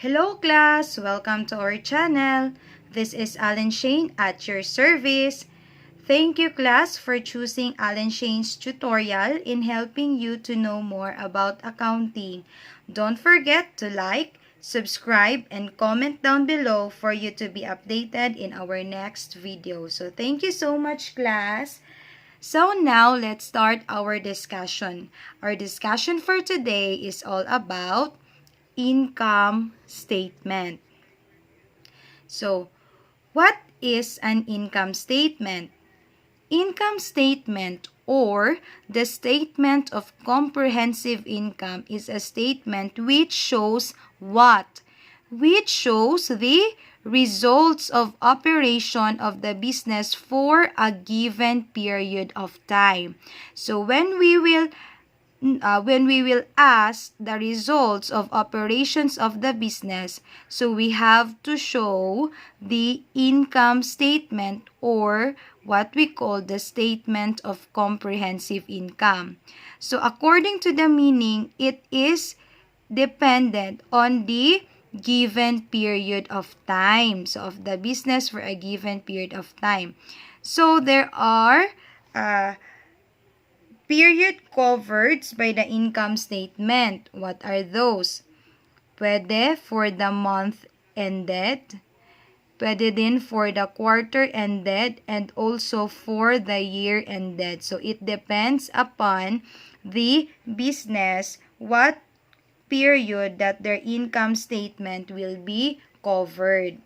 Hello class! Welcome to our channel. This is Alan Shane at your service. Thank you class for choosing Alan Shane's tutorial in helping you to know more about accounting. Don't forget to like, subscribe, and comment down below for you to be updated in our next video. So thank you so much class. So now let's start our discussion. Our discussion for today is all about income statement. So, what is an income statement? Income statement or the statement of comprehensive income is a statement which shows what? Which shows the results of operation of the business for a given period of time. So when we will ask the results of operations of the business, so we have to show the income statement or what we call the statement of comprehensive income. So according to the meaning, it is dependent on the given period of time. So of the business for a given period of time. So there are period covered by the income statement. What are those? Pwede for the month ended, pwede din for the quarter ended, and also for the year ended. So it depends upon the business what period that their income statement will be covered.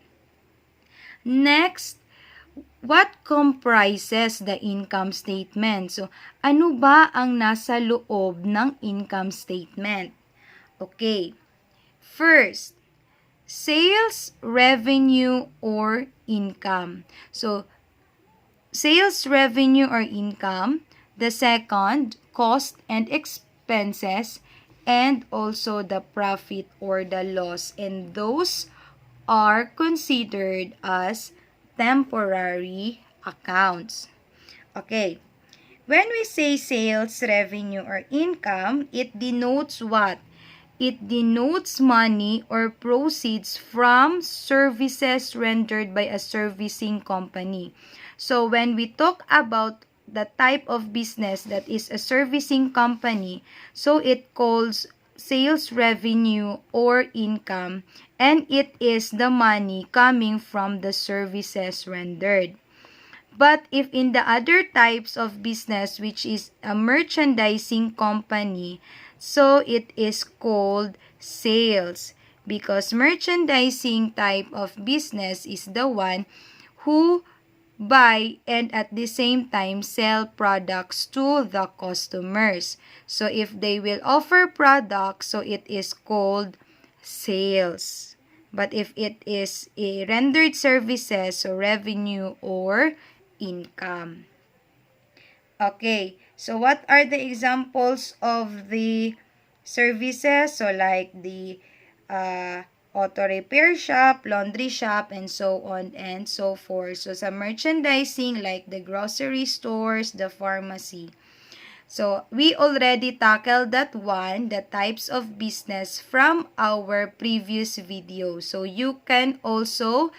Next, what comprises the income statement? So, ano ba ang nasa loob ng income statement? Okay. First, sales revenue or income. So, sales revenue or income. The second, cost and expenses, and also the profit or the loss. And those are considered as temporary accounts. Okay. When we say sales revenue or income, it denotes what? It denotes money or proceeds from services rendered by a servicing company. So when we talk about the type of business that is a servicing company, so it calls sales revenue or income, and it is the money coming from the services rendered. But if in the other types of business, which is a merchandising company, so it is called sales, because merchandising type of business is the one who buy and at the same time sell products to the customers. So if they will offer products, so it is called sales. But if it is a rendered services, so revenue or income. Okay, so what are the examples of the services? So like the auto repair shop, laundry shop, and so on and so forth. So sa merchandising, like the grocery stores, the pharmacy. So we already tackled that one, the types of business, from our previous video. So you can also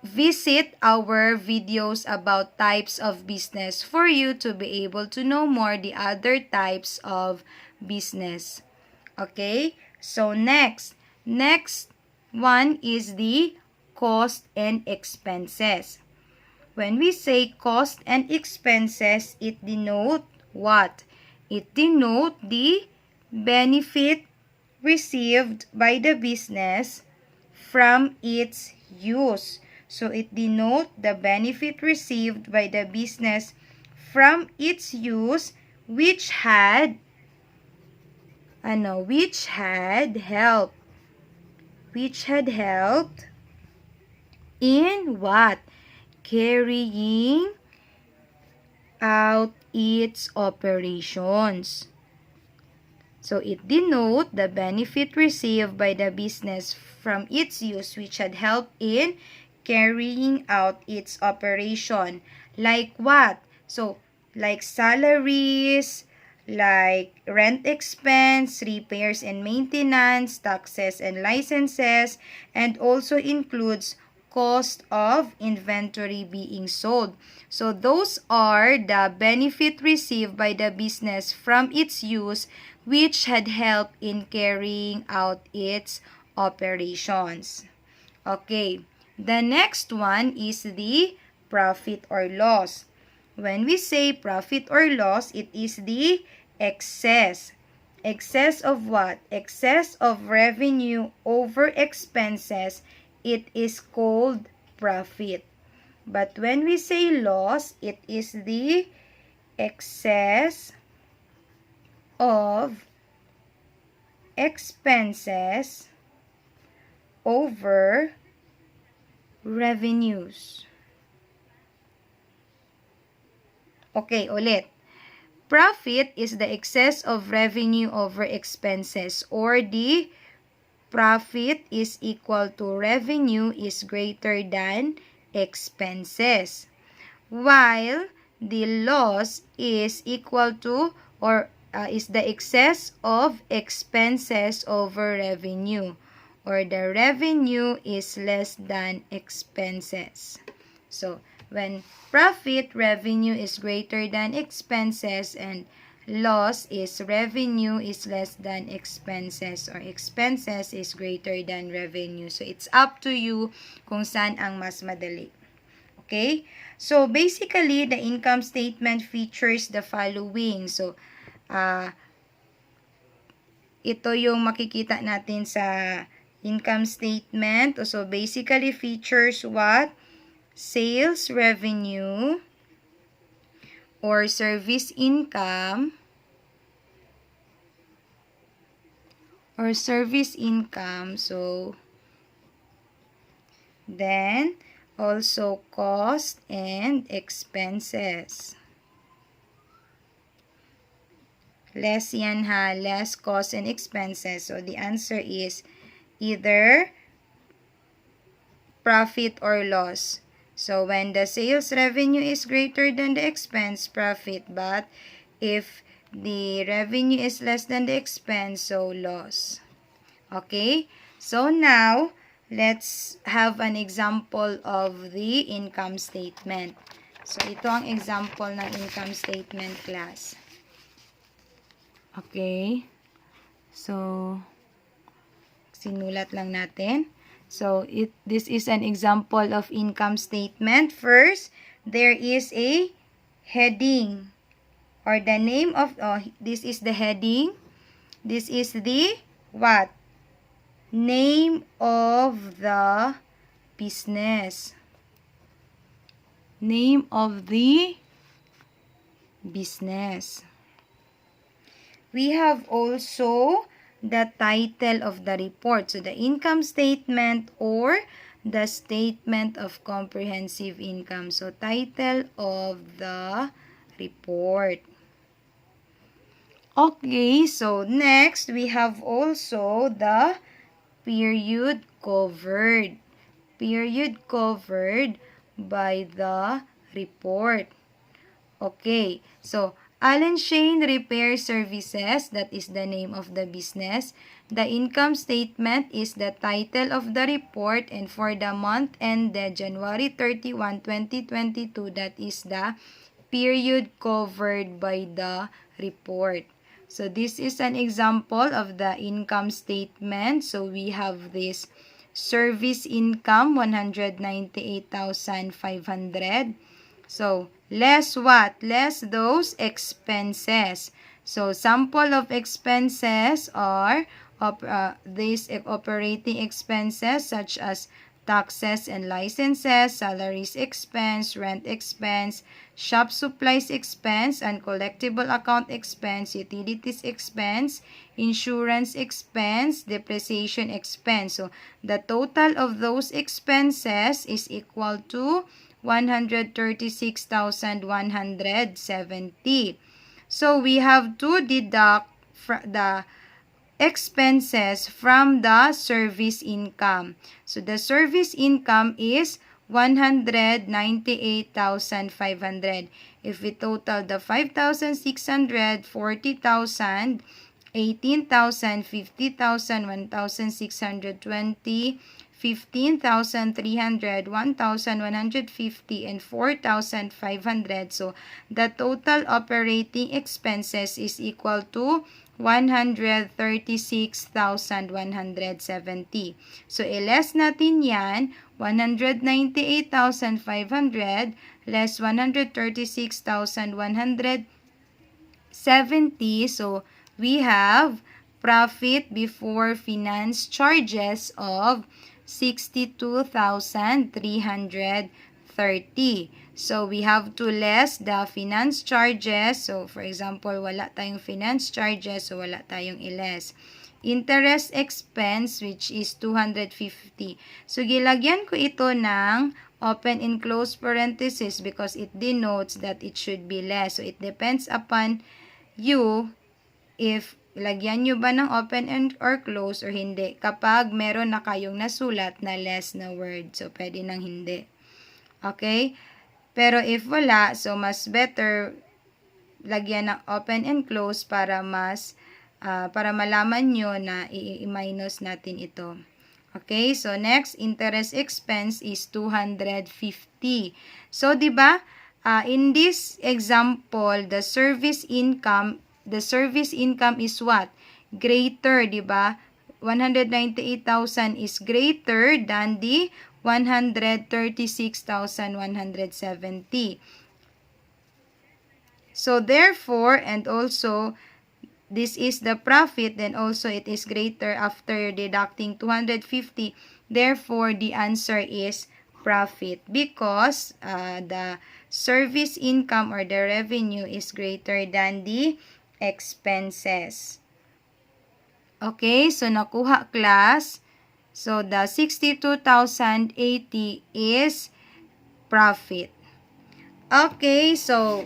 visit our videos about types of business for you to be able to know more the other types of business. Okay? So next one is the cost and expenses. When we say cost and expenses, it denote what? It denote the benefit received by the business from its use. So it denote the benefit received by the business from its use which had helped in what? Carrying out its operations. So it denote the benefit received by the business from its use which had helped in carrying out its operation. Like what? So like salaries, like rent expense, repairs and maintenance, taxes and licenses, and also includes cost of inventory being sold. So those are the benefit received by the business from its use, which had helped in carrying out its operations. Okay, the next one is the profit or loss. When we say profit or loss, it is the excess. Excess of what? Excess of revenue over expenses. It is called profit. But when we say loss, it is the excess of expenses over revenues. Okay, ulit. Profit is the excess of revenue over expenses, or the profit is equal to revenue is greater than expenses. While the loss is equal to or is the excess of expenses over revenue, or the revenue is less than expenses. So, when profit, revenue is greater than expenses, and loss is revenue is less than expenses, or expenses is greater than revenue. So, it's up to you kung saan ang mas madali. Okay? So, basically, the income statement features the following. So, ito yung makikita natin sa income statement. So, basically, features what? Sales revenue or service income So, then, also cost and expenses. Less yan ha, less cost and expenses. So, the answer is either profit or loss. So, when the sales revenue is greater than the expense, profit. But, if the revenue is less than the expense, so loss. Okay? So, now, let's have an example of the income statement. So, ito ang example ng income statement, class. Okay? So, sinulat lang natin. So, this is an example of income statement. First, there is a heading or the name of, this is the heading. This is the what? Name of the business. Name of the business. We have also the title of the report. So, the income statement or the statement of comprehensive income. So, title of the report. Okay, so next, we have also the period covered. Period covered by the report. Okay, so Allen Shane Repair Services, that is the name of the business. The income statement is the title of the report, and for the month ended January 31, 2022, that is the period covered by the report. So this is an example of the income statement. So we have this service income, 198,500. So, less what? Less those expenses. So, sample of expenses are these operating expenses such as taxes and licenses, salaries expense, rent expense, shop supplies expense, uncollectible account expense, utilities expense, insurance expense, depreciation expense. So, the total of those expenses is equal to 136,170. So, we have to deduct the expenses from the service income. So, the service income is 198,500. If we total the 5,600, 40,000, 18,000, 50,000, 1,620, 15,300, 1,150, and 4,500. So, the total operating expenses is equal to 136,170. So, i-less natin yan, 198,500 less 136,170. So, we have profit before finance charges of 62,330. So, we have to less the finance charges. So, for example, wala tayong finance charges, so wala tayong i-less. Interest expense, which is 250. So, gilagyan ko ito ng open and close parenthesis because it denotes that it should be less. So, it depends upon you if lagyan nyo ba ng open and or close or hindi. Kapag meron na kayong nasulat na less na word. So, pwede nang hindi. Okay? Pero if wala, so mas better lagyan ng open and close para para malaman nyo na i-minus natin ito. Okay, so next, interest expense is 250. So, di ba, in this example, the service income is what? Greater, di ba? 198,000 is greater than the 136,170. So, therefore, and also, this is the profit, then also it is greater after deducting 250. Therefore, the answer is profit because the service income or the revenue is greater than the expenses. Okay, so nakuha class. So, the 62,080 is profit. Okay, so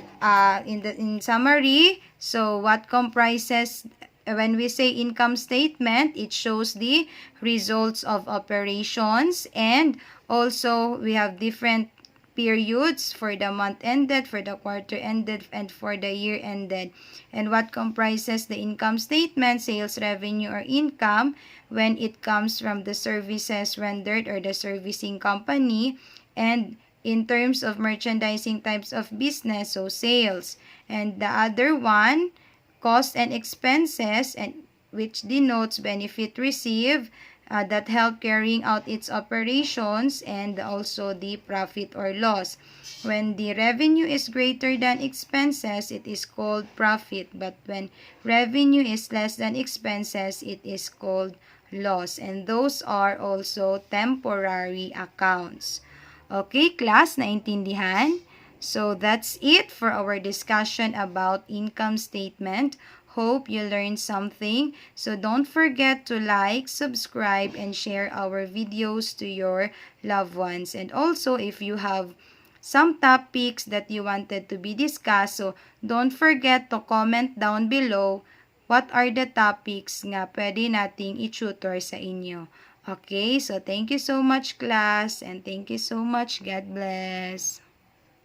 in summary, so what comprises when we say income statement, it shows the results of operations, and also we have different periods for the month ended, for the quarter ended, and for the year ended. And what comprises the income statement, sales revenue or income, when it comes from the services rendered or the servicing company, and in terms of merchandising types of business, so sales. And the other one, cost and expenses, and which denotes benefit received that help carrying out its operations, and also the profit or loss. When the revenue is greater than expenses, it is called profit. But when revenue is less than expenses, it is called loss. And those are also temporary accounts. Okay, class, naintindihan? So, that's it for our discussion about income statement. Hope you learned something. So, don't forget to like, subscribe, and share our videos to your loved ones. And also, if you have some topics that you wanted to be discussed, so don't forget to comment down below what are the topics nga pwede nating i-tutor sa inyo. Okay, so thank you so much class, and thank you so much. God bless.